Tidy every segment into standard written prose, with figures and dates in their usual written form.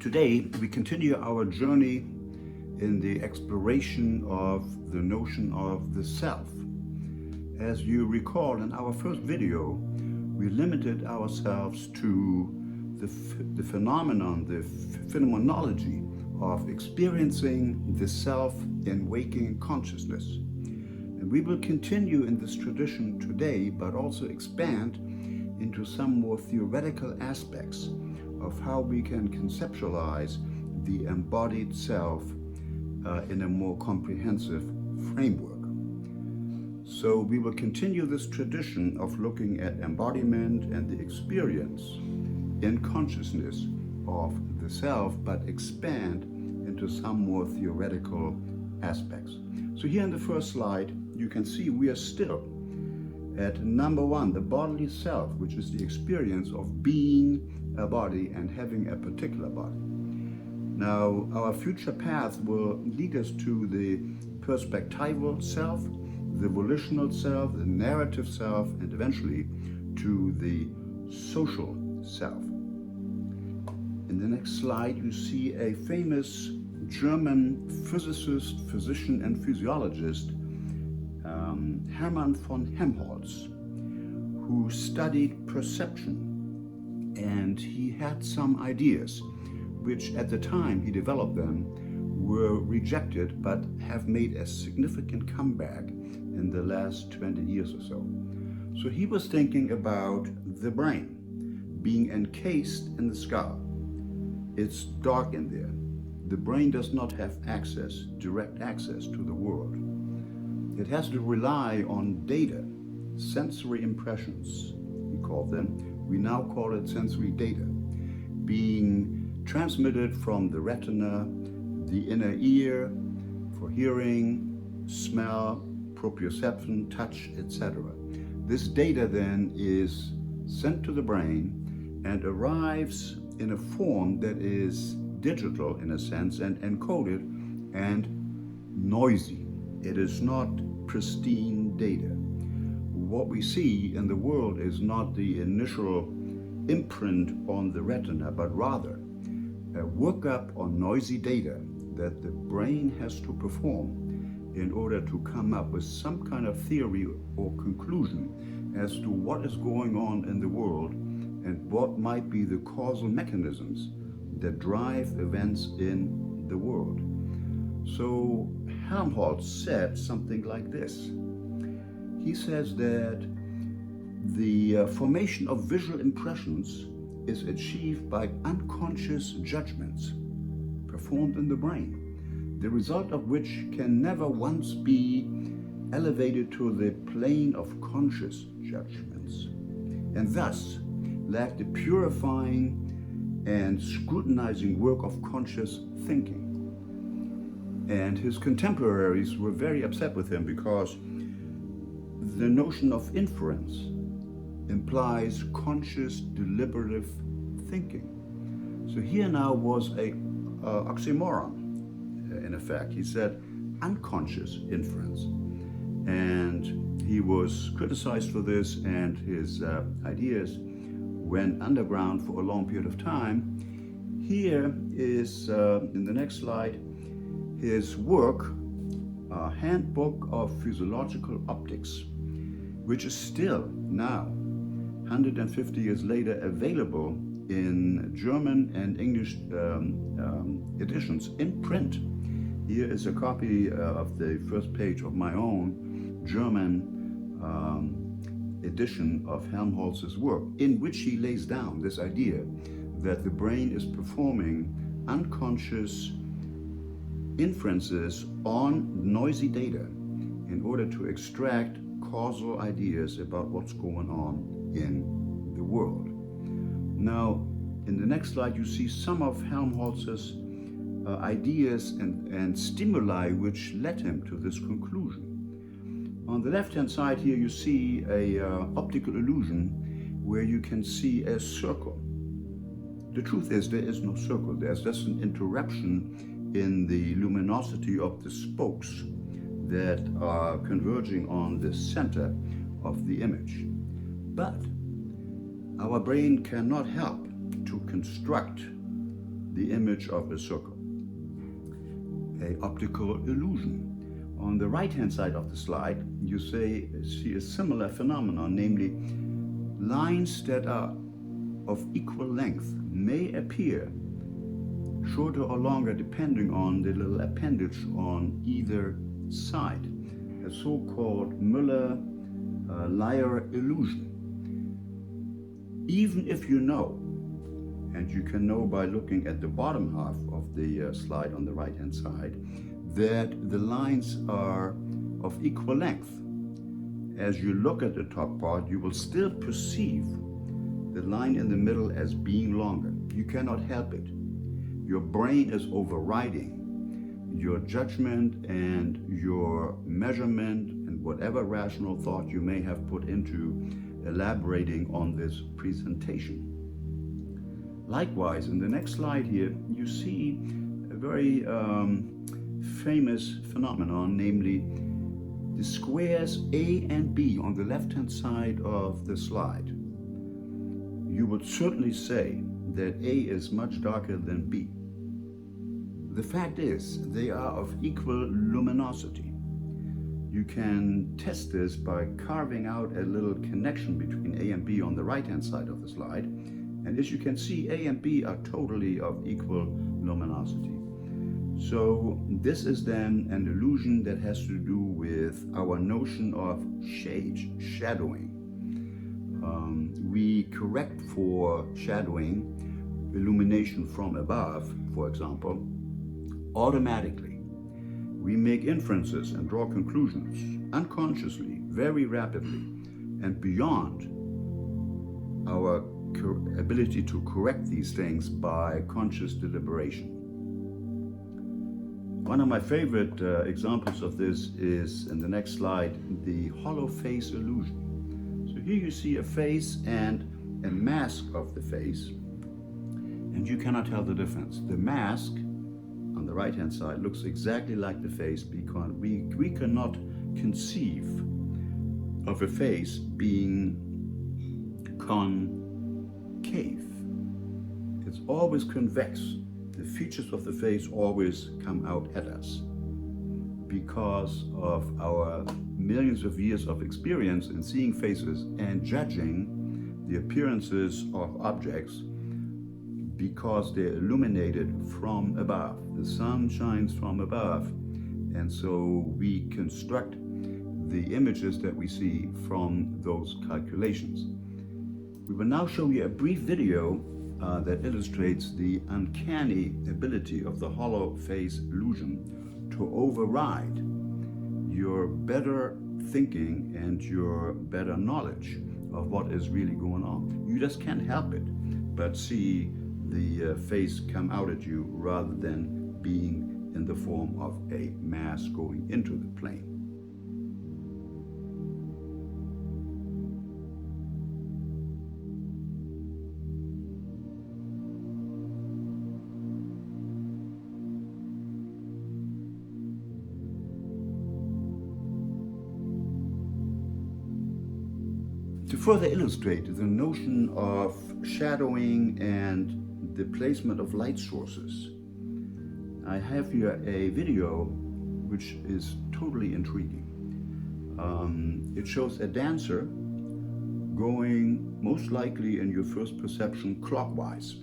Today, we continue our journey in the exploration of the notion of the self. As you recall, in our first video, we limited ourselves to the phenomenon, the phenomenology of experiencing the self in waking consciousness. And we will continue in this tradition today, but also expand into some more theoretical aspects of how we can conceptualize the embodied self in a more comprehensive framework. So we will continue this tradition of looking at embodiment and the experience in consciousness of the self, but expand into some more theoretical aspects. So here in the first slide, you can see we are still at number one, the bodily self, which is the experience of being a body and having a particular body. Now, our future path will lead us to the perspectival self, the volitional self, the narrative self, and eventually to the social self. In the next slide, you see a famous German physicist, physician, and physiologist, Hermann von Helmholtz, who studied perception. And he had some ideas, which at the time he developed them, were rejected, but have made a significant comeback in the last 20 years or so. So he was thinking about the brain being encased in the skull. It's dark in there. The brain does not have direct access to the world. It has to rely on data, sensory impressions, we call them. We now call it sensory data, being transmitted from the retina, the inner ear, for hearing, smell, proprioception, touch, etc. This data then is sent to the brain and arrives in a form that is digital in a sense and encoded and noisy. It is not pristine data. What we see in the world is not the initial imprint on the retina, but rather a workup on noisy data that the brain has to perform in order to come up with some kind of theory or conclusion as to what is going on in the world and what might be the causal mechanisms that drive events in the world. So Helmholtz said something like this. He says that the formation of visual impressions is achieved by unconscious judgments performed in the brain, the result of which can never once be elevated to the plane of conscious judgments, and thus lack the purifying and scrutinizing work of conscious thinking. And his contemporaries were very upset with him because the notion of inference implies conscious, deliberative thinking. So here now was a oxymoron, in effect. He said unconscious inference. And he was criticized for this, and his ideas went underground for a long period of time. Here is, in the next slide, his work, Handbook of Physiological Optics, which is still now, 150 years later, available in German and English editions in print. Here is a copy of the first page of my own German edition of Helmholtz's work, in which he lays down this idea that the brain is performing unconscious inferences on noisy data in order to extract causal ideas about what's going on in the world. Now, in the next slide, you see some of Helmholtz's ideas and stimuli which led him to this conclusion. On the left-hand side here, you see a optical illusion where you can see a circle. The truth is there is no circle. There's just an interruption in the luminosity of the spokes that are converging on the center of the image. But our brain cannot help to construct the image of a circle, an optical illusion. On the right-hand side of the slide, you see a similar phenomenon, namely lines that are of equal length may appear shorter or longer depending on the little appendage on either side, a so-called Müller-Lyer illusion. Even if you know, and you can know by looking at the bottom half of the slide on the right-hand side, that the lines are of equal length. As you look at the top part, you will still perceive the line in the middle as being longer. You cannot help it. Your brain is overriding your judgment and your measurement and whatever rational thought you may have put into elaborating on this presentation. Likewise, in the next slide here, you see a very famous phenomenon, namely the squares A and B on the left-hand side of the slide. You would certainly say that A is much darker than B. The fact is, they are of equal luminosity. You can test this by carving out a little connection between A and B on the right-hand side of the slide. And as you can see, A and B are totally of equal luminosity. So this is then an illusion that has to do with our notion of shadowing. We correct for shadowing, illumination from above, for example, automatically. We make inferences and draw conclusions unconsciously, very rapidly, and beyond our ability to correct these things by conscious deliberation. One of my favorite examples of this is in the next slide, the hollow face illusion. So here you see a face and a mask of the face, and you cannot tell the difference. The mask on the right hand side looks exactly like the face because we cannot conceive of a face being concave. It's always convex. The features of the face always come out at us because of our millions of years of experience in seeing faces and judging the appearances of objects because they're illuminated from above. The sun shines from above, and so we construct the images that we see from those calculations. We will now show you a brief video that illustrates the uncanny ability of the hollow face illusion to override your better thinking and your better knowledge of what is really going on. You just can't help it but see the face come out at you rather than being in the form of a mass going into the plane. To further illustrate the notion of shadowing and the placement of light sources, I have here a video which is totally intriguing. It shows a dancer going, most likely in your first perception, clockwise.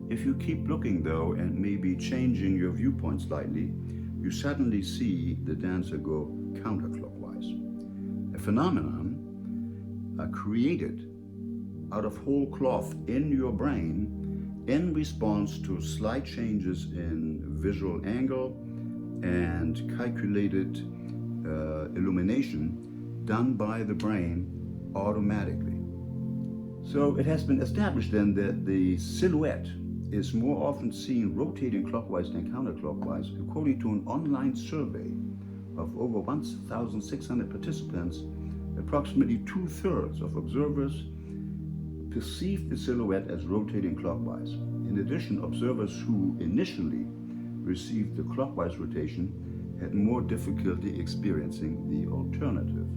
If you keep looking though and maybe changing your viewpoint slightly, you suddenly see the dancer go counterclockwise. A phenomenon created out of whole cloth in your brain in response to slight changes in visual angle and calculated illumination done by the brain automatically. So it has been established then that the silhouette is more often seen rotating clockwise than counterclockwise, according to an online survey of over 1,600 participants. Approximately 2/3 of observers perceived the silhouette as rotating clockwise. In addition, observers who initially received the clockwise rotation had more difficulty experiencing the alternative.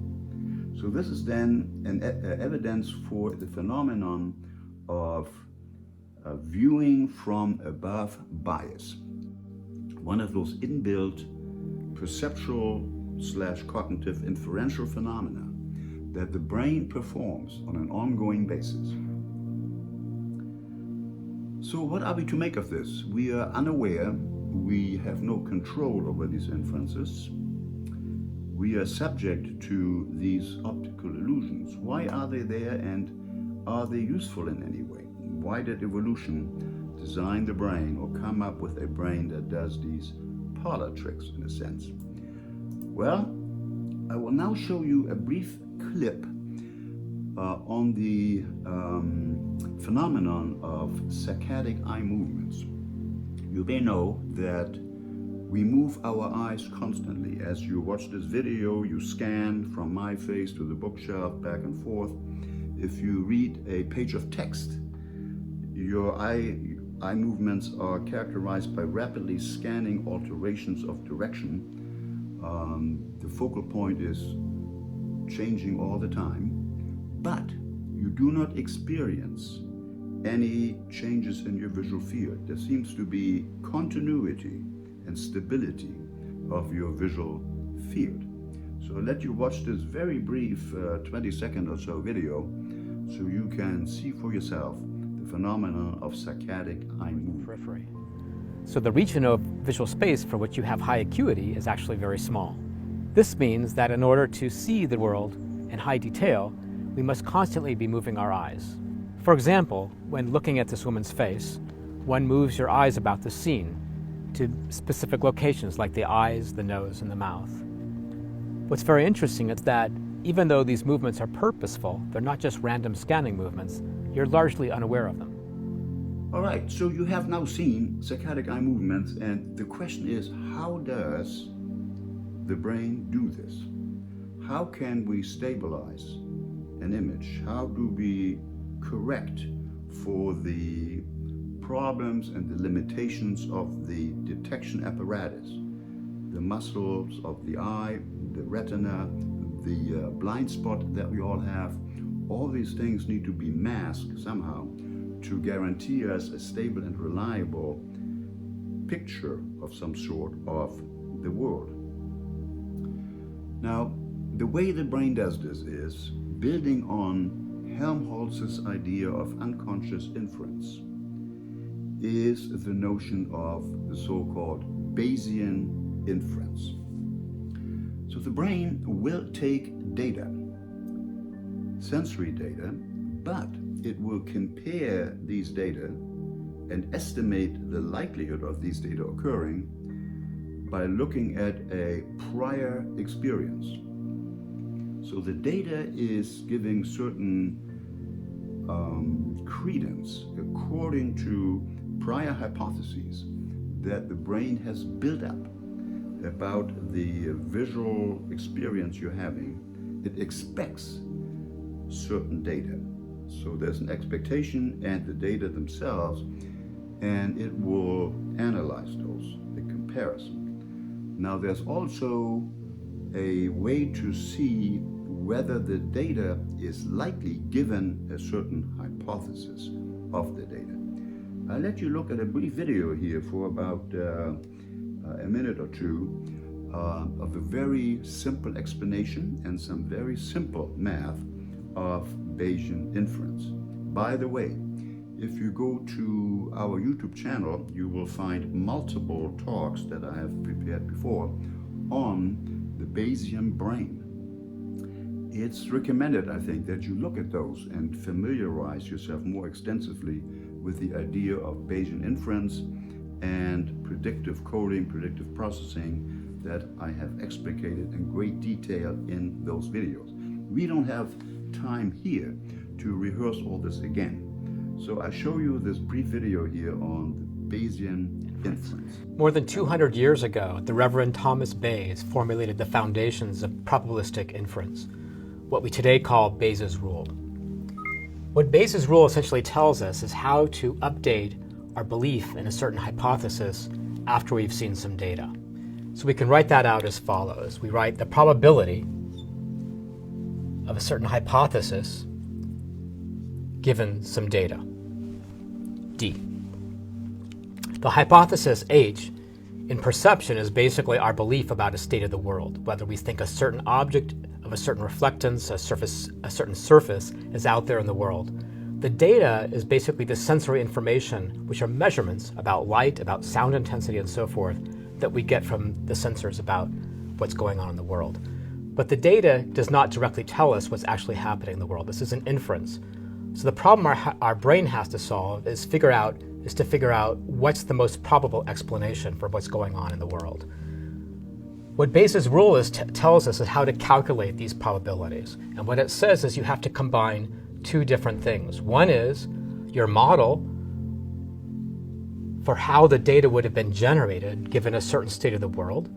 So this is then an evidence for the phenomenon of viewing from above bias, one of those inbuilt perceptual / cognitive inferential phenomena that the brain performs on an ongoing basis. So what are we to make of this? We are unaware, we have no control over these inferences, we are subject to these optical illusions. Why are they there, and are they useful in any way? Why did evolution design the brain or come up with a brain that does these parlor tricks in a sense? Well, I will now show you a brief clip on the phenomenon of saccadic eye movements. You may know that we move our eyes constantly. As you watch this video, you scan from my face to the bookshelf, back and forth. If you read a page of text, your eye movements are characterized by rapidly scanning alterations of direction. The focal point is changing all the time, but you do not experience any changes in your visual field. There seems to be continuity and stability of your visual field. So I'll let you watch this very brief 20-second or so video so you can see for yourself the phenomenon of saccadic eye movement. Periphery. So the region of visual space for which you have high acuity is actually very small. This means that in order to see the world in high detail, we must constantly be moving our eyes. For example, when looking at this woman's face, one moves your eyes about the scene to specific locations like the eyes, the nose, and the mouth. What's very interesting is that even though these movements are purposeful, they're not just random scanning movements, you're largely unaware of them. All right, so you have now seen saccadic eye movements, and the question is, how does the brain do this? How can we stabilize an image? How do we correct for the problems and the limitations of the detection apparatus, the muscles of the eye, the retina, the blind spot that we all have? All these things need to be masked somehow to guarantee us a stable and reliable picture of some sort of the world. Now, the way the brain does this is building on Helmholtz's idea of unconscious inference is the notion of the so-called Bayesian Influence. So the brain will take data, sensory data, but it will compare these data and estimate the likelihood of these data occurring by looking at a prior experience. So the data is giving certain credence according to prior hypotheses that the brain has built up about the visual experience you're having. It expects certain data. So there's an expectation and the data themselves, and it will analyze those, the comparison. Now there's also a way to see whether the data is likely given a certain hypothesis of the data. I'll let you look at a brief video here for about a minute or two of a very simple explanation and some very simple math of Bayesian inference. By the way, if you go to our YouTube channel, you will find multiple talks that I have prepared before on the Bayesian brain. It's recommended, I think, that you look at those and familiarize yourself more extensively with the idea of Bayesian inference and predictive coding, predictive processing that I have explicated in great detail in those videos. We don't have time here to rehearse all this again. So I show you this brief video here on the Bayesian inference. More than 200 years ago, the Reverend Thomas Bayes formulated the foundations of probabilistic inference, what we today call Bayes' rule. What Bayes' rule essentially tells us is how to update our belief in a certain hypothesis after we've seen some data. So we can write that out as follows. We write the probability of a certain hypothesis given some data. D. The hypothesis H in perception is basically our belief about a state of the world, whether we think a certain object of a certain reflectance, a certain surface is out there in the world. The data is basically the sensory information, which are measurements about light, about sound intensity, and so forth, that we get from the sensors about what's going on in the world. But the data does not directly tell us what's actually happening in the world. This is an inference. So the problem our brain has to solve is to figure out what's the most probable explanation for what's going on in the world. What Bayes' rule tells us is how to calculate these probabilities. And what it says is you have to combine two different things. One is your model for how the data would have been generated given a certain state of the world.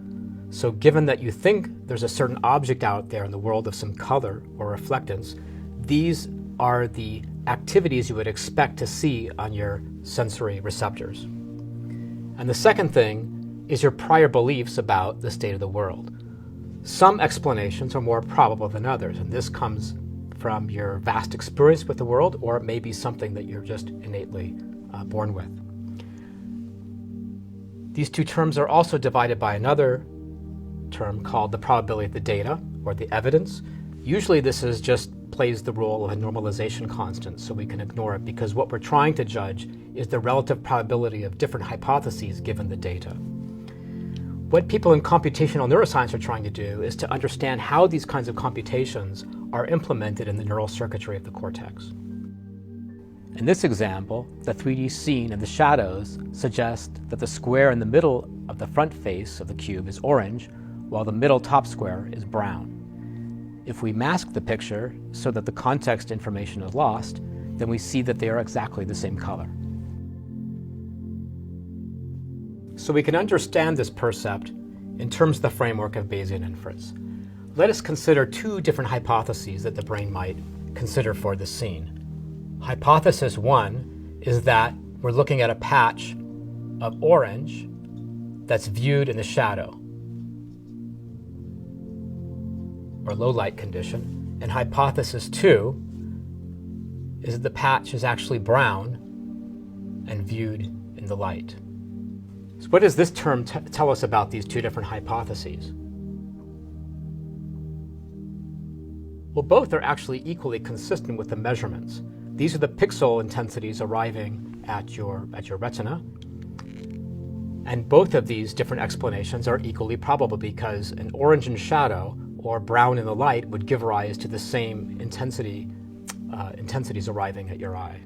So given that you think there's a certain object out there in the world of some color or reflectance, these are the activities you would expect to see on your sensory receptors. And the second thing is your prior beliefs about the state of the world. Some explanations are more probable than others, and this comes from your vast experience with the world, or it may be something that you're just innately born with. These two terms are also divided by another term called the probability of the data, or the evidence. Usually this is just plays the role of a normalization constant, so we can ignore it because what we're trying to judge is the relative probability of different hypotheses given the data. What people in computational neuroscience are trying to do is to understand how these kinds of computations are implemented in the neural circuitry of the cortex. In this example, the 3D scene of the shadows suggests that the square in the middle of the front face of the cube is orange, while the middle top square is brown. If we mask the picture so that the context information is lost, then we see that they are exactly the same color. So we can understand this percept in terms of the framework of Bayesian inference. Let us consider two different hypotheses that the brain might consider for this scene. Hypothesis 1 is that we're looking at a patch of orange that's viewed in the shadow, or low light condition, and hypothesis 2 is that the patch is actually brown and viewed in the light. So what does this term tell us about these two different hypotheses? Well, both are actually equally consistent with the measurements. These are the pixel intensities arriving at your retina. And both of these different explanations are equally probable because an orange in shadow or brown in the light would give rise to the same intensities arriving at your eye.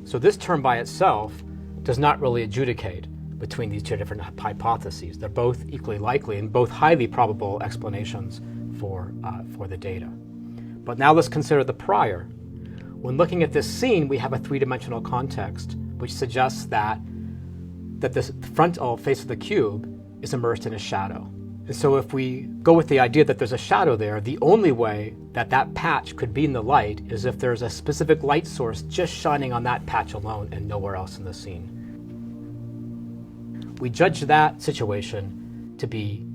So this term by itself does not really adjudicate between these two different hypotheses. They're both equally likely and both highly probable explanations for the data. But now let's consider the prior. When looking at this scene, we have a three-dimensional context which suggests that this frontal face of the cube is immersed in a shadow. And so if we go with the idea that there's a shadow there, the only way that that patch could be in the light is if there's a specific light source just shining on that patch alone and nowhere else in the scene. We judge that situation to be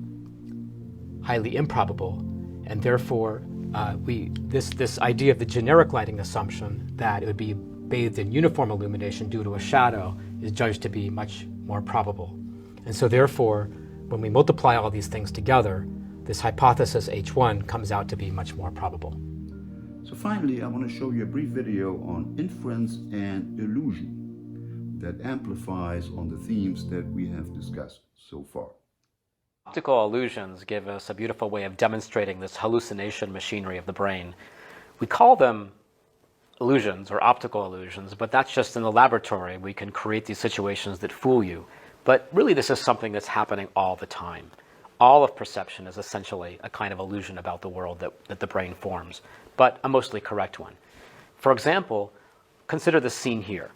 highly improbable, and therefore this idea of the generic lighting assumption that it would be bathed in uniform illumination due to a shadow is judged to be much more probable. And so therefore, when we multiply all these things together, this hypothesis H1 comes out to be much more probable. So finally, I want to show you a brief video on inference and illusion that amplifies on the themes that we have discussed so far. Optical illusions give us a beautiful way of demonstrating this hallucination machinery of the brain. We call them illusions or optical illusions, but that's just in the laboratory. We can create these situations that fool you. But really this is something that's happening all the time. All of perception is essentially a kind of illusion about the world that the brain forms, but a mostly correct one. For example, consider the scene here.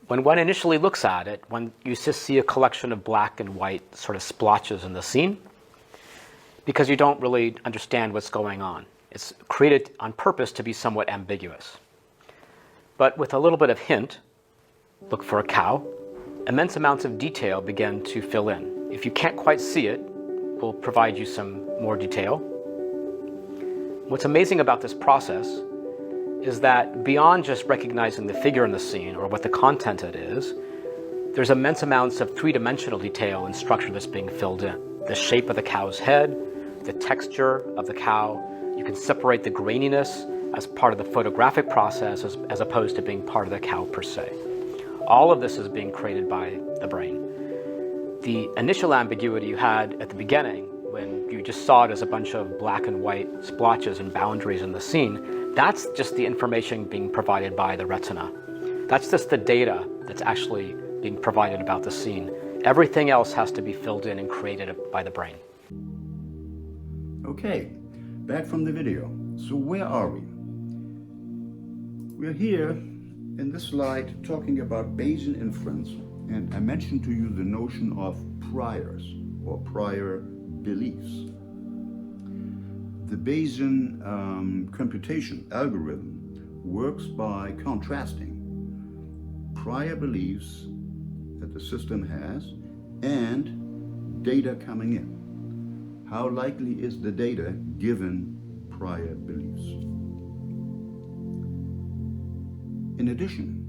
When one initially looks at it, you just see a collection of black and white sort of splotches in the scene because you don't really understand what's going on. It's created on purpose to be somewhat ambiguous. But with a little bit of hint, look for a cow, immense amounts of detail begin to fill in. If you can't quite see it, we'll provide you some more detail. What's amazing about this process is that beyond just recognizing the figure in the scene or what the content it is, there's immense amounts of three-dimensional detail and structure that's being filled in. The shape of the cow's head, the texture of the cow. You can separate the graininess as part of the photographic process as opposed to being part of the cow per se. All of this is being created by the brain. The initial ambiguity you had at the beginning, when you just saw it as a bunch of black and white splotches and boundaries in the scene, that's just the information being provided by the retina. That's just the data that's actually being provided about the scene. Everything else has to be filled in and created by the brain. Okay, back from the video. So where are we? We're here in this slide talking about Bayesian inference, and I mentioned to you the notion of priors or prior beliefs. The Bayesian computation algorithm works by contrasting prior beliefs that the system has and data coming in. How likely is the data given prior beliefs? In addition,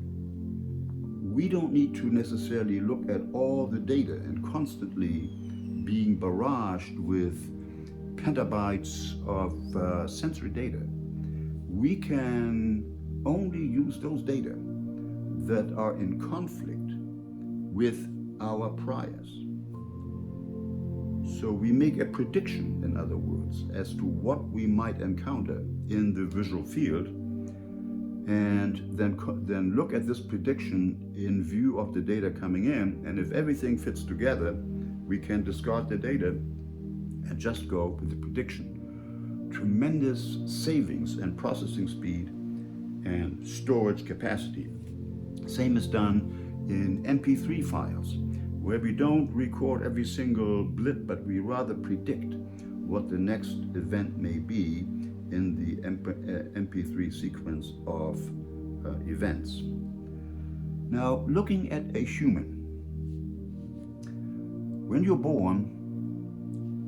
we don't need to necessarily look at all the data and constantly being barraged with petabytes of sensory data. We can only use those data that are in conflict with our priors. So we make a prediction, in other words, as to what we might encounter in the visual field, and then look at this prediction in view of the data coming in, and if everything fits together, we can discard the data and just go with the prediction. Tremendous savings in processing speed and storage capacity. Same is done in MP3 files, where we don't record every single blip, but we rather predict what the next event may be in the MP3 sequence of events. Now, looking at a human. When you're born,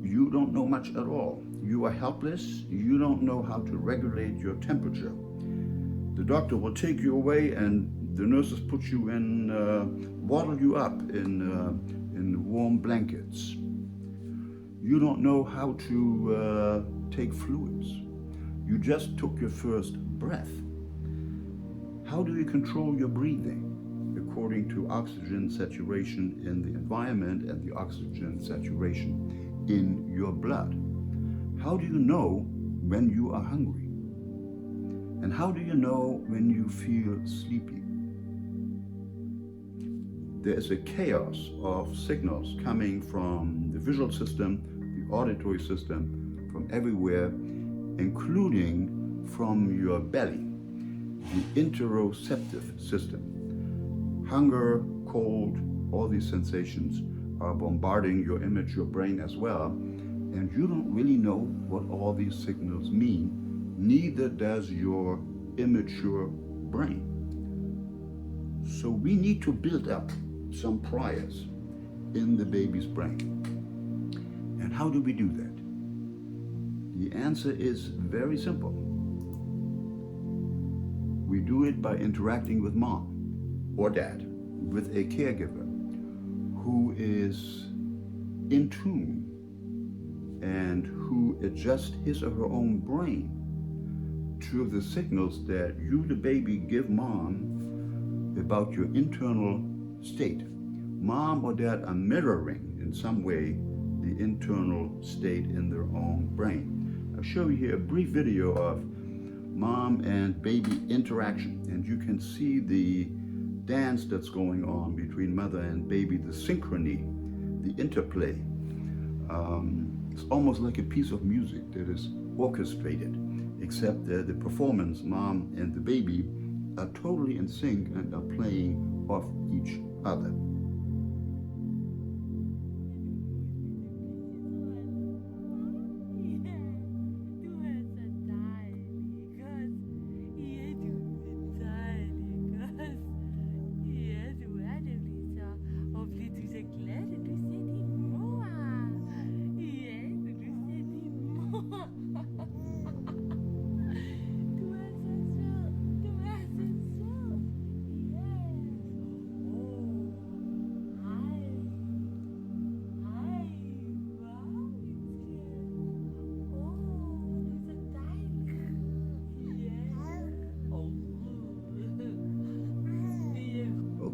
you don't know much at all. You are helpless. You don't know how to regulate your temperature. The doctor will take you away and the nurses put you in, bottle you up in warm blankets. You don't know how to take fluids. You just took your first breath. How do you control your breathing? According to oxygen saturation in the environment and the oxygen saturation in your blood. How do you know when you are hungry? And how do you know when you feel sleepy? There is a chaos of signals coming from the visual system, the auditory system, from everywhere, including from your belly, the interoceptive system. Hunger, cold, all these sensations are bombarding your immature brain as well, and you don't really know what all these signals mean, neither does your immature brain. So we need to build up some priors in the baby's brain. And how do we do that? The answer is very simple. We do it by interacting with mom or dad, with a caregiver who is in tune and who adjusts his or her own brain to the signals that you, the baby, give mom about your internal state. Mom or dad are mirroring in some way the internal state in their own brain. I'll show you here a brief video of mom and baby interaction, and you can see the dance that's going on between mother and baby, the synchrony, the interplay. It's almost like a piece of music that is orchestrated, except that the performance, mom and the baby, are totally in sync and are playing off each other.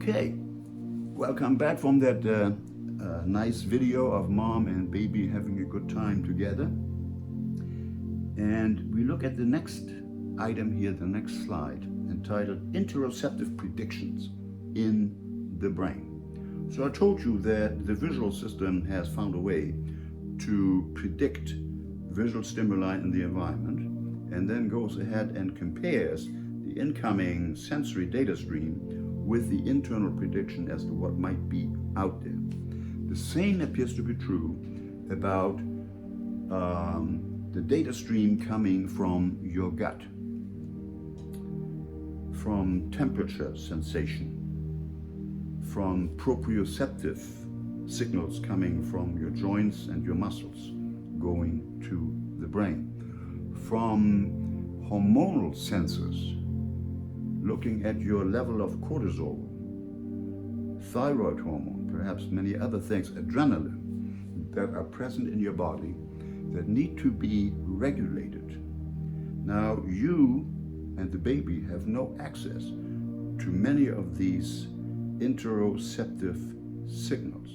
Okay, welcome back from that nice video of mom and baby having a good time together. And we look at the next item here, the next slide, entitled Interceptive Predictions in the Brain. So I told you that the visual system has found a way to predict visual stimuli in the environment and then goes ahead and compares the incoming sensory data stream with the internal prediction as to what might be out there. The same appears to be true about the data stream coming from your gut, from temperature sensation, from proprioceptive signals coming from your joints and your muscles going to the brain, from hormonal sensors looking at your level of cortisol, thyroid hormone, perhaps many other things, adrenaline, that are present in your body that need to be regulated. Now, you and the baby have no access to many of these interoceptive signals.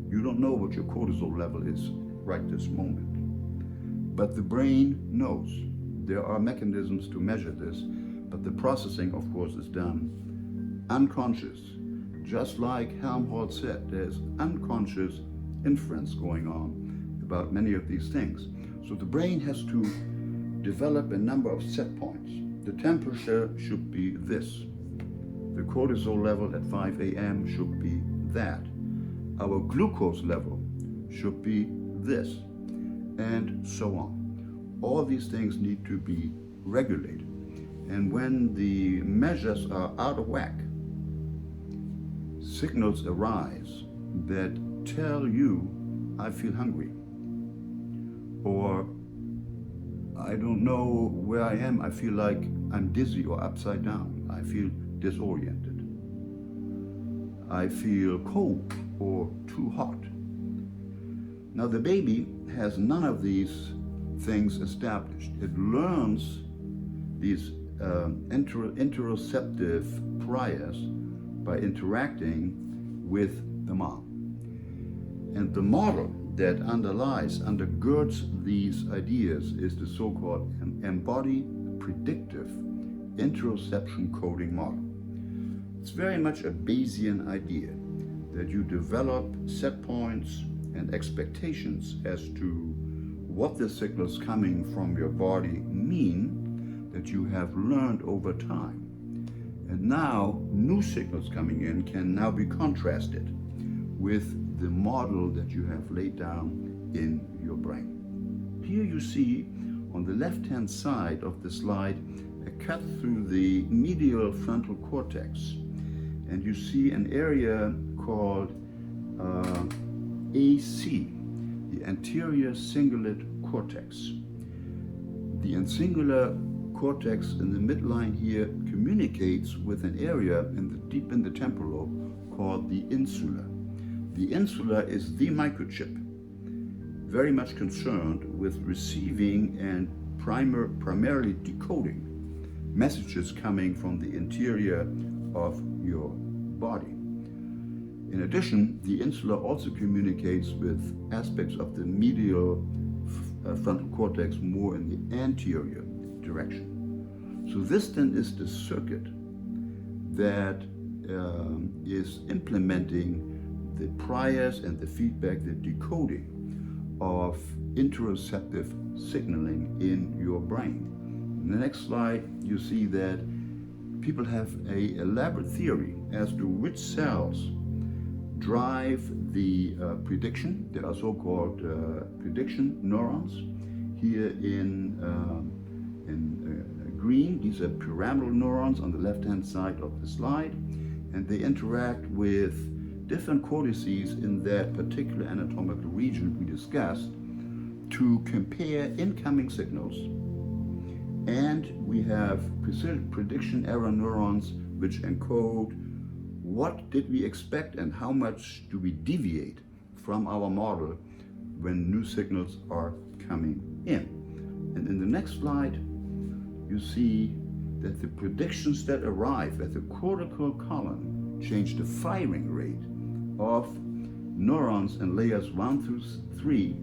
You don't know what your cortisol level is right this moment. But the brain knows. There are mechanisms to measure this, but the processing, of course, is done unconscious. Just like Helmholtz said, there's unconscious inference going on about many of these things. So the brain has to develop a number of set points. The temperature should be this. The cortisol level at 5 a.m. should be that. Our glucose level should be this, and so on. All these things need to be regulated. And when the measures are out of whack, signals arise that tell you, I feel hungry, or I don't know where I am, I feel like I'm dizzy or upside down, I feel disoriented, I feel cold or too hot. Now the baby has none of these things established. It learns these interoceptive priors by interacting with the mom. And the model that undergirds these ideas is the so-called embodied predictive interoception coding model. It's very much a Bayesian idea that you develop set points and expectations as to what the signals coming from your body mean that you have learned over time. And now new signals coming in can now be contrasted with the model that you have laid down in your brain. Here you see on the left-hand side of the slide a cut through the medial frontal cortex, and you see an area called AC, the anterior cingulate cortex. The ansingular cortex in the midline here communicates with an area deep in the temporal lobe called the insula. The insula is the microchip, very much concerned with receiving and primarily decoding messages coming from the interior of your body. In addition, the insula also communicates with aspects of the medial frontal cortex more in the anterior direction. So this then is the circuit that is implementing the priors and the feedback, the decoding of interoceptive signaling in your brain. In the next slide, you see that people have an elaborate theory as to which cells drive the prediction. There are so-called prediction neurons. Here in green, these are pyramidal neurons on the left-hand side of the slide, and they interact with different cortices in that particular anatomical region we discussed to compare incoming signals. And we have prediction error neurons which encode what did we expect and how much do we deviate from our model when new signals are coming in. And in the next slide, you see that the predictions that arrive at the cortical column change the firing rate of neurons in layers 1 through 3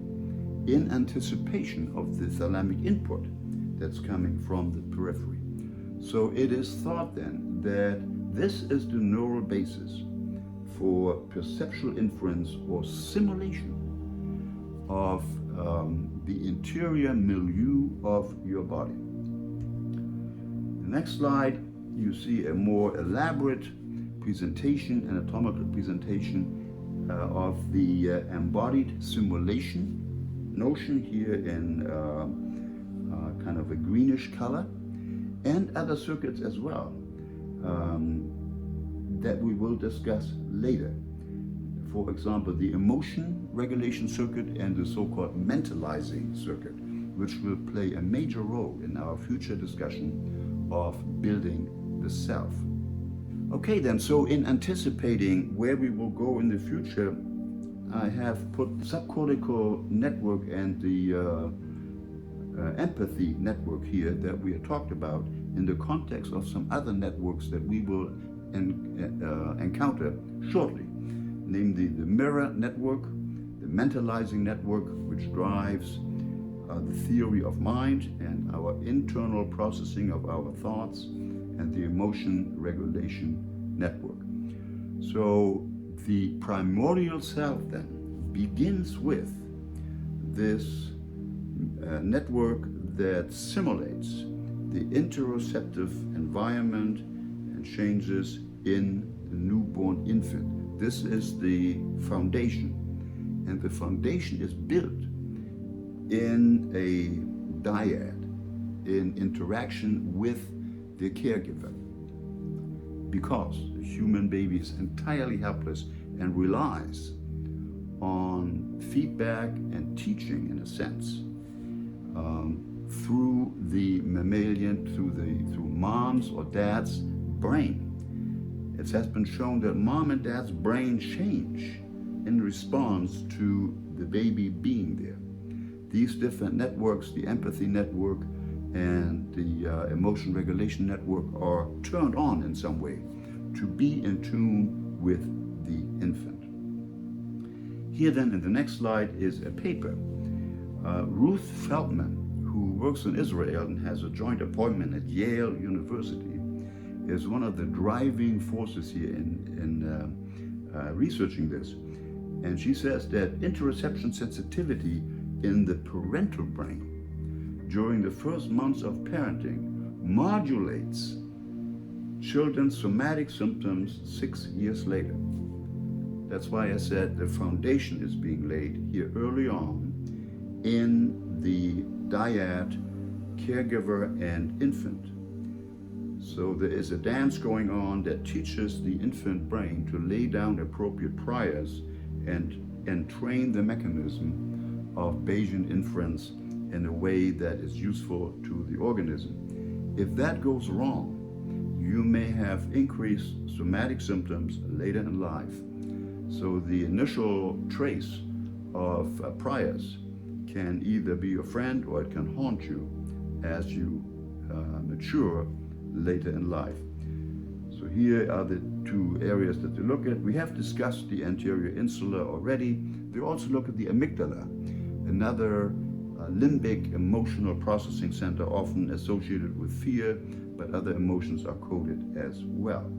in anticipation of the thalamic input that's coming from the periphery. So it is thought then that this is the neural basis for perceptual inference or simulation of the interior milieu of your body. The next slide, you see a more elaborate presentation, anatomical presentation of the embodied simulation notion here in kind of a greenish color, and other circuits as well that we will discuss later. For example, the emotion regulation circuit and the so-called mentalizing circuit, which will play a major role in our future discussion of building the self. Okay then, so in anticipating where we will go in the future, I have put subcortical network and the empathy network here that we have talked about in the context of some other networks that we will encounter shortly, namely the mirror network, the mentalizing network, which drives the theory of mind and our internal processing of our thoughts, and the emotion regulation network. So the primordial self then begins with this network that simulates the interoceptive environment and changes in the newborn infant. This is the foundation, and the foundation is built in a dyad, in interaction with the caregiver, because the human baby is entirely helpless and relies on feedback and teaching, in a sense, through the mammalian, through mom's or dad's brain. It has been shown that mom and dad's brain change in response to the baby being there. These different networks, the empathy network and the emotion regulation network, are turned on in some way to be in tune with the infant. Here then in the next slide is a paper. Ruth Feldman, who works in Israel and has a joint appointment at Yale University, is one of the driving forces here in researching this. And she says that interoception sensitivity in the parental brain during the first months of parenting modulates children's somatic symptoms 6 years later. That's why I said the foundation is being laid here early on in the dyad, caregiver and infant. So there is a dance going on that teaches the infant brain to lay down appropriate priors and train the mechanism of Bayesian inference in a way that is useful to the organism. If that goes wrong, you may have increased somatic symptoms later in life. So the initial trace of priors can either be your friend or it can haunt you as you mature later in life. So here are the two areas that they look at. We have discussed the anterior insula already. They also look at the amygdala, another limbic emotional processing center often associated with fear, but other emotions are coded as well.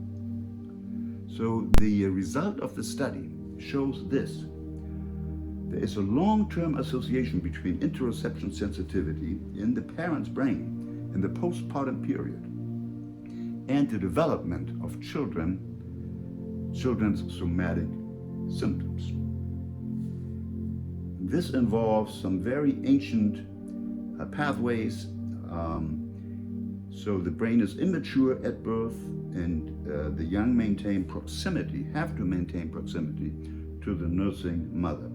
So the result of the study shows this. There is a long-term association between interoception sensitivity in the parent's brain in the postpartum period and the development of children's somatic symptoms. This involves some very ancient pathways. So the brain is immature at birth, and the young have to maintain proximity to the nursing mother.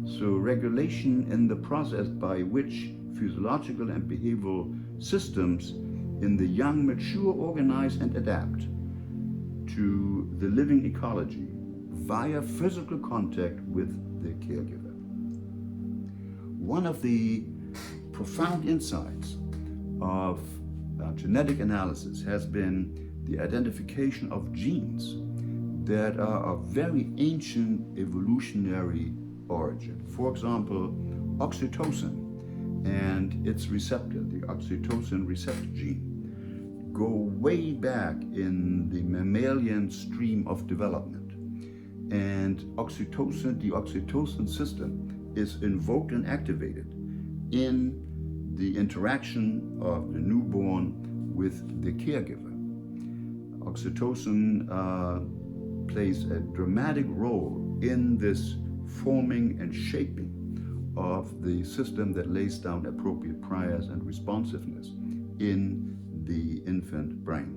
So regulation in the process by which physiological and behavioral systems in the young mature, organize and adapt to the living ecology via physical contact with the caregiver. One of the profound insights of genetic analysis has been the identification of genes that are of very ancient evolutionary origin. For example, oxytocin and its receptor, the oxytocin receptor gene, go way back in the mammalian stream of development. And oxytocin, the oxytocin system, is invoked and activated in the interaction of the newborn with the caregiver. Oxytocin plays a dramatic role in this forming and shaping of the system that lays down appropriate priors and responsiveness in the infant brain.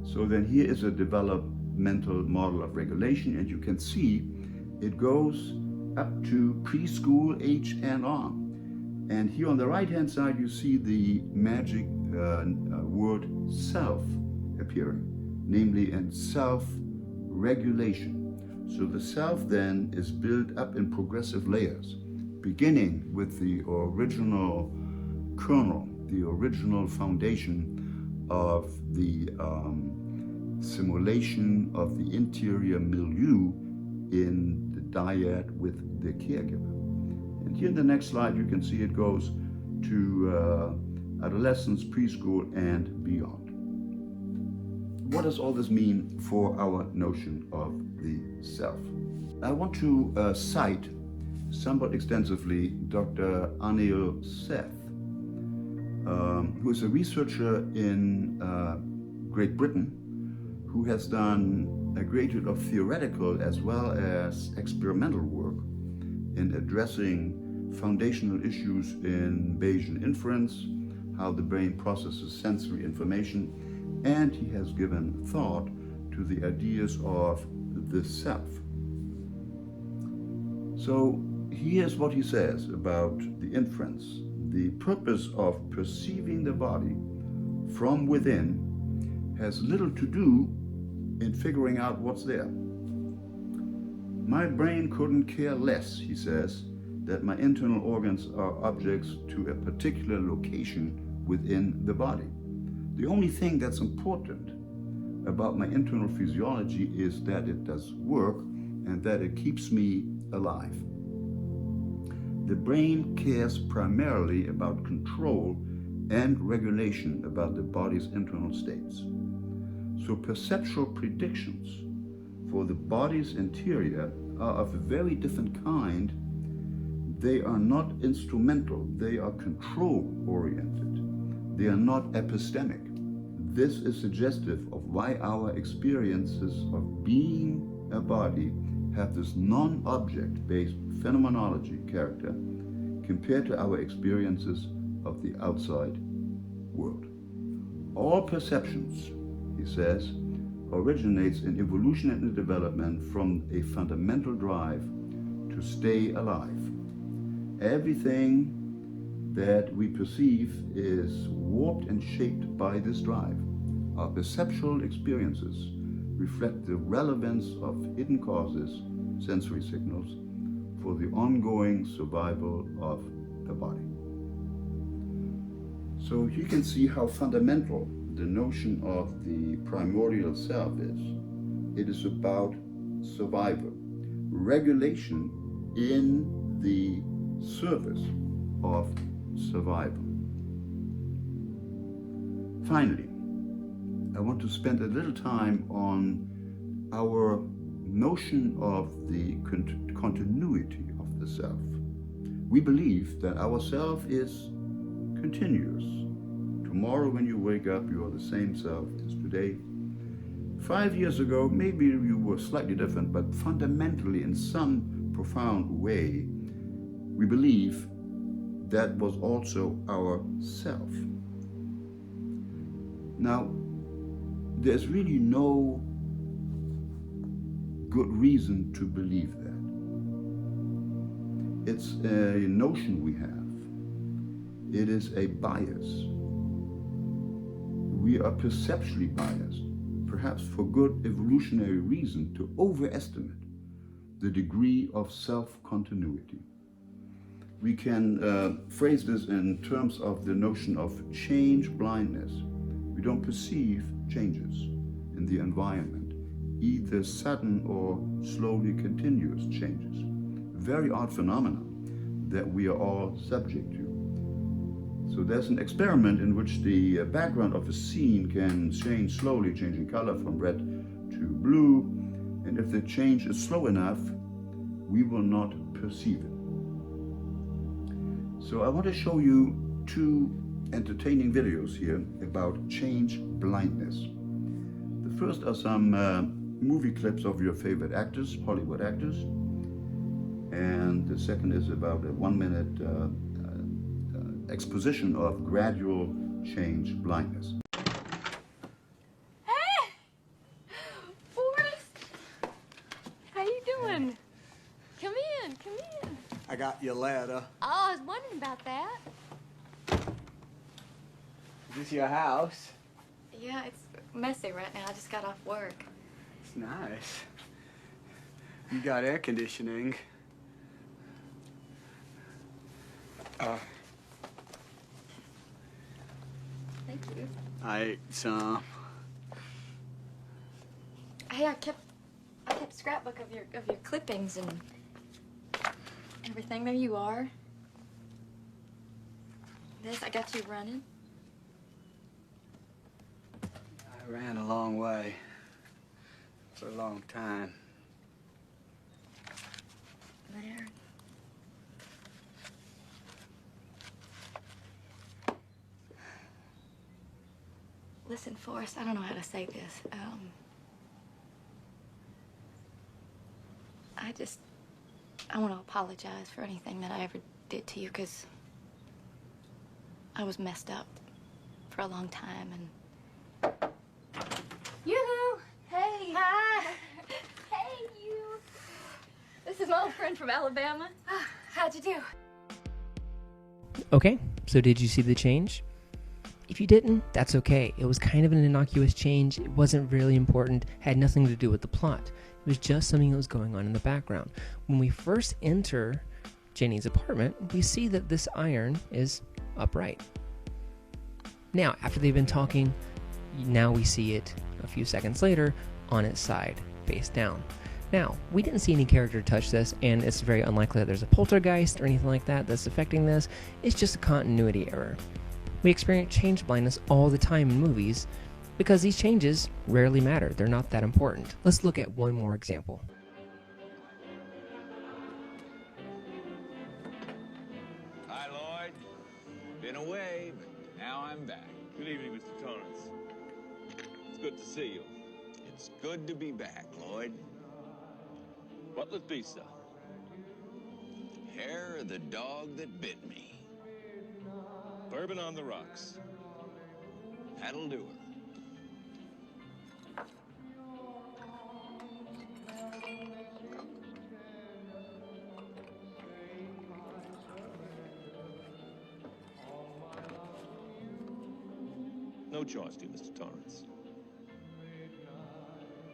So then here is a developmental model of regulation, and you can see it goes up to preschool age and on. And here on the right-hand side, you see the magic word self appearing, namely in self-regulation. So the self then is built up in progressive layers, beginning with the original kernel, the original foundation of the simulation of the interior milieu in the dyad with the caregiver. And here in the next slide, you can see it goes to adolescence, preschool, and beyond. What does all this mean for our notion of the self? I want to cite somewhat extensively Dr. Anil Seth, who is a researcher in Great Britain, who has done a great deal of theoretical as well as experimental work in addressing foundational issues in Bayesian inference, how the brain processes sensory information, and he has given thought to the ideas of the self. So here's what he says about the inference. The purpose of perceiving the body from within has little to do in figuring out what's there. My brain couldn't care less, he says, that my internal organs are objects to a particular location within the body. The only thing that's important about my internal physiology is that it does work and that it keeps me alive. The brain cares primarily about control and regulation about the body's internal states. So perceptual predictions for the body's interior are of a very different kind. They are not instrumental, they are control-oriented. They are not epistemic. This is suggestive of why our experiences of being a body have this non-object-based phenomenology character compared to our experiences of the outside world. All perceptions, he says, originates in evolution and development from a fundamental drive to stay alive. Everything that we perceive is warped and shaped by this drive. Our perceptual experiences reflect the relevance of hidden causes, sensory signals, for the ongoing survival of the body. So you can see how fundamental the notion of the primordial self is. It is about survival, regulation in the service of survival. Finally, I want to spend a little time on our notion of the continuity of the self. We believe that our self is continuous. Tomorrow when you wake up, you are the same self as today. 5 years ago, maybe you were slightly different, but fundamentally, in some profound way, we believe that was also our self. Now, there's really no good reason to believe that. It's a notion we have. It is a bias. We are perceptually biased, perhaps for good evolutionary reason, to overestimate the degree of self-continuity. We can phrase this in terms of the notion of change blindness. We don't perceive changes in the environment, either sudden or slowly continuous changes. Very odd phenomenon that we are all subject to. So there's an experiment in which the background of a scene can change slowly, changing color from red to blue, and if the change is slow enough, we will not perceive it. So I want to show you two entertaining videos here about change blindness. The first are some movie clips of your favorite actors, Hollywood actors, and the second is about a 1-minute exposition of gradual change blindness. Hey! Forrest! How you doing? Come in, come in. I got your letter. Oh, I was wondering about that. Is this your house? Yeah, it's messy right now. I just got off work. It's nice. You got air conditioning. Thank you. I ate some. Hey, I kept a scrapbook of your clippings and everything. There you are. This, I got you running. I ran a long way. For a long time. There. Listen, Forrest, I don't know how to say this. I want to apologize for anything that I ever did to you, because I was messed up for a long time, and... Yoo-hoo! Hey! Hi! Hey, you! This is my old friend from Alabama. How'd you do? Okay, so did you see the change? If you didn't, that's okay. It was kind of an innocuous change. It wasn't really important, had nothing to do with the plot. It was just something that was going on in the background. When we first enter Jenny's apartment, we see that this iron is upright. Now, after they've been talking, now we see it a few seconds later on its side, face down. Now, we didn't see any character touch this, and it's very unlikely that there's a poltergeist or anything like that that's affecting this. It's just a continuity error. We experience change blindness all the time in movies because these changes rarely matter. They're not that important. Let's look at one more example. Hi, Lloyd. Been away, but now I'm back. Good evening, Mr. Torrance. It's good to see you. It's good to be back, Lloyd. What'll it be, sir? Hair of the dog that bit me. Bourbon on the rocks. That'll do her. No charge to you, Mr. Torrance.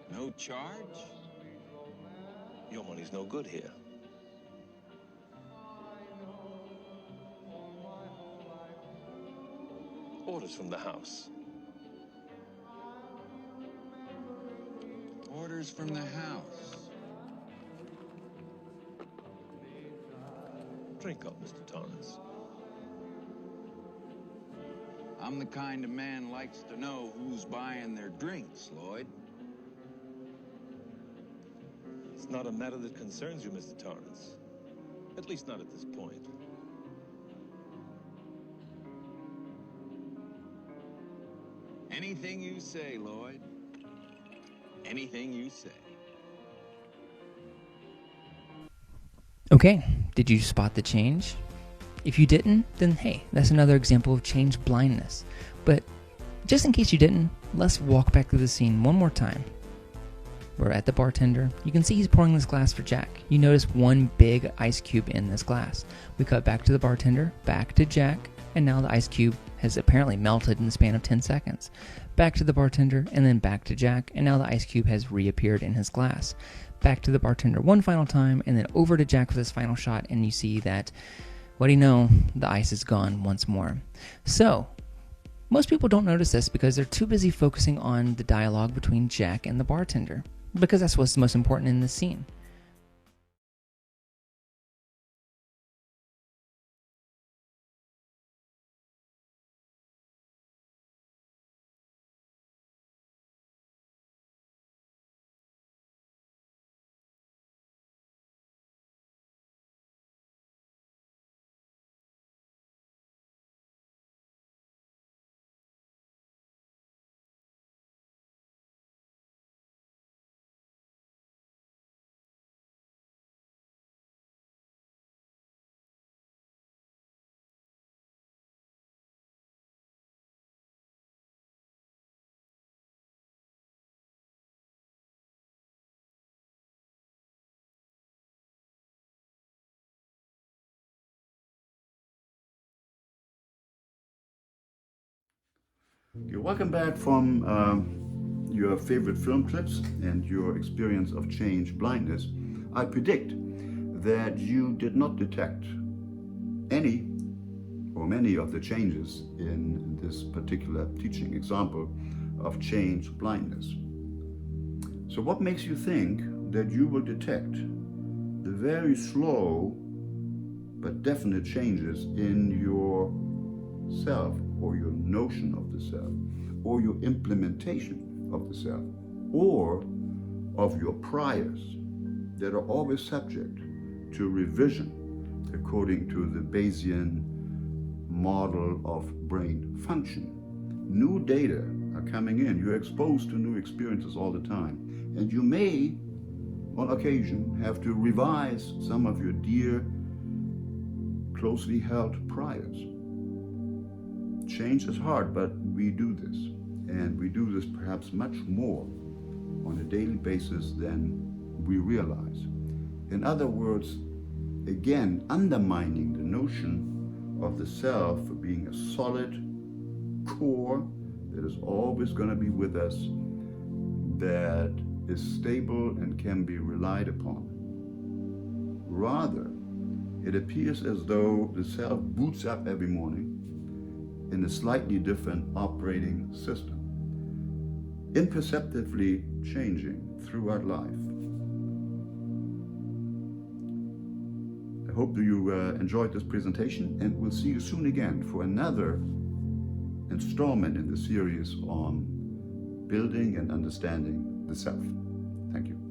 No charge? Your money's no good here. Orders from the house. Orders from the house. Drink up, Mr. Torrance. I'm the kind of man likes to know who's buying their drinks, Lloyd. It's not a matter that concerns you, Mr. Torrance. At least not at this point. Anything you say, Lloyd. Anything you say. Okay, did you spot the change? If you didn't, then hey, that's another example of change blindness. But just in case you didn't, let's walk back through the scene one more time. We're at the bartender. You can see he's pouring this glass for Jack. You notice one big ice cube in this glass. We cut back to the bartender, back to Jack, and now the ice cube has apparently melted in the span of 10 seconds. Back to the bartender, and then back to Jack, and now the ice cube has reappeared in his glass. Back to the bartender one final time, and then over to Jack for this final shot, and you see that, what do you know, the ice is gone once more. So, most people don't notice this because they're too busy focusing on the dialogue between Jack and the bartender. because that's what's most important in this scene. You're welcome back from your favorite film clips and your experience of change blindness. I predict that you did not detect any or many of the changes in this particular teaching example of change blindness. So what makes you think that you will detect the very slow but definite changes in your self, or your notion of the self, or your implementation of the self, or of your priors that are always subject to revision according to the Bayesian model of brain function? New data are coming in. You're exposed to new experiences all the time, and you may, on occasion, have to revise some of your dear, closely held priors. Change is hard, but we do this. And we do this perhaps much more on a daily basis than we realize. In other words, again, undermining the notion of the self being a solid core that is always going to be with us, that is stable and can be relied upon. Rather, it appears as though the self boots up every morning in a slightly different operating system, imperceptibly changing throughout life. I hope you enjoyed this presentation, and we'll see you soon again for another installment in the series on building and understanding the self. Thank you.